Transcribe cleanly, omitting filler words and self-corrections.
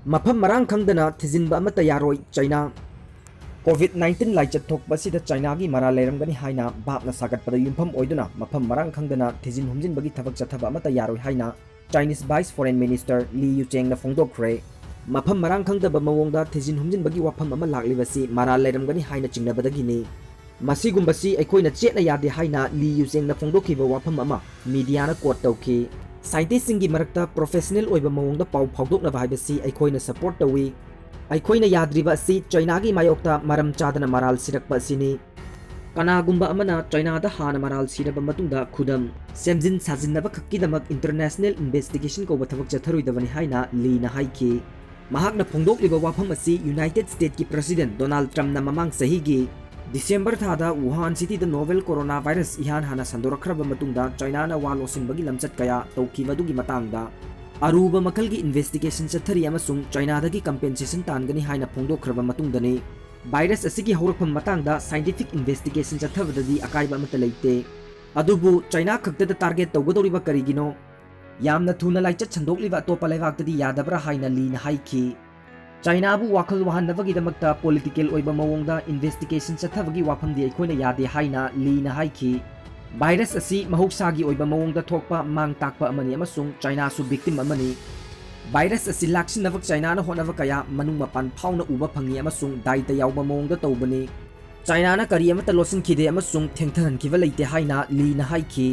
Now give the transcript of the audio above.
मफम मरांग खंगदना थिजिनबा अमता यारोय चाइना कोविड-19 लाइचत थोकपसिदा चाइना की मरा लेरमगनी हाइना बापना सागतपदा युमफम ओइदुना मफम मरांग खंगदना थिजिन हुमजिनबगी थबक चथबा अमता यारोय हाइना Chinese vice foreign minister Le युचेंगना फोंदोखरे मफम मरांग खंगदबा मवोंगदा थिजिन हुमजिनबगी वाफम अमा लागलिबसी मरा लेरमगनी हाइना चिंगनबदगिनी मसीगुंबसी अखोइना चेतना यादे हाइना ली युचेंगना फोंदोखिबा वाफम अमा मीडियाना कोट तौखि साइंटिस्ट सिंगी मरक्ता प्रोफेशनल ओइबा मवोंगदा पाउ फाउदोकनबा हाइबसी अखोइना सपोर्ट तौई अखोइना याद्रिबा असि चाइना की मायोक्ता मरम चादना मराल सिरकपा असिनी कनागुंबा अमना चाइनादा हाना मराल सिरबा मतुंगदा खुदम सेमजिन साजिनबा खक्कीदमक इंटरनेशनल इन्वेस्टिगेशन कोबा थबक चथरुइदबनी हाइना लीना हाइखि महाकना फोंदोकलिबा वाफम असि यूनाइटेड स्टेट की प्रेसिडेंट डोनाल्ड ट्रम्पना ममांग सहीगी दिसंबर थादा Wuhan city the novel corona virus इहान हाना संदोरखरबा मतुंगदा चाइनाना वालोसिनबगी लमचत कया तौखिबदुगी मतांगदा अरुबा मखल की इन्वेस्टिगेशन चथरी अमसुंग चाइनादगी कंपेंसेशन तानगनी हाइना फोंदोखरबा मतुंगदनी वायरस असिगी हौरकफम मतांगदा साइंटिफिक इन्वेस्टिगेशन चथबददी अकाइबा अमता लेते अदुबु चाइना खक्तदा टारगेट तौगदौरिबा करिगिनो यामना थुना लाइचत छंदोकलिबा अतोपा लेबाक्तदी यादबरा हाइना लीना हाइखि चाइनाबु वाखल वाहनबगीदमक्ता पॉलिटिकल ओइबा मवोंगदा इन्वेस्टिगेशन चथबगी वाफमदी अखोइना यादे हाइना लीना हाइखि वायरस असी महौसागी ओइबा मवोंगदा थोकपा मांग ताकपा अमनी अमसुंग चाइना सु विक्टिम अमनी वायरस असी लाक्सिनबक चाइना ना होनब कया मनुंग मपान फाउना उबा फंगी अमसुंग दाइता यावबा मवोंगदा तौबनी चाइना ना करी अमता लोसिनखिदे अमसुंग थेंगथहनखिबा लेते हाइना लीना हाइखि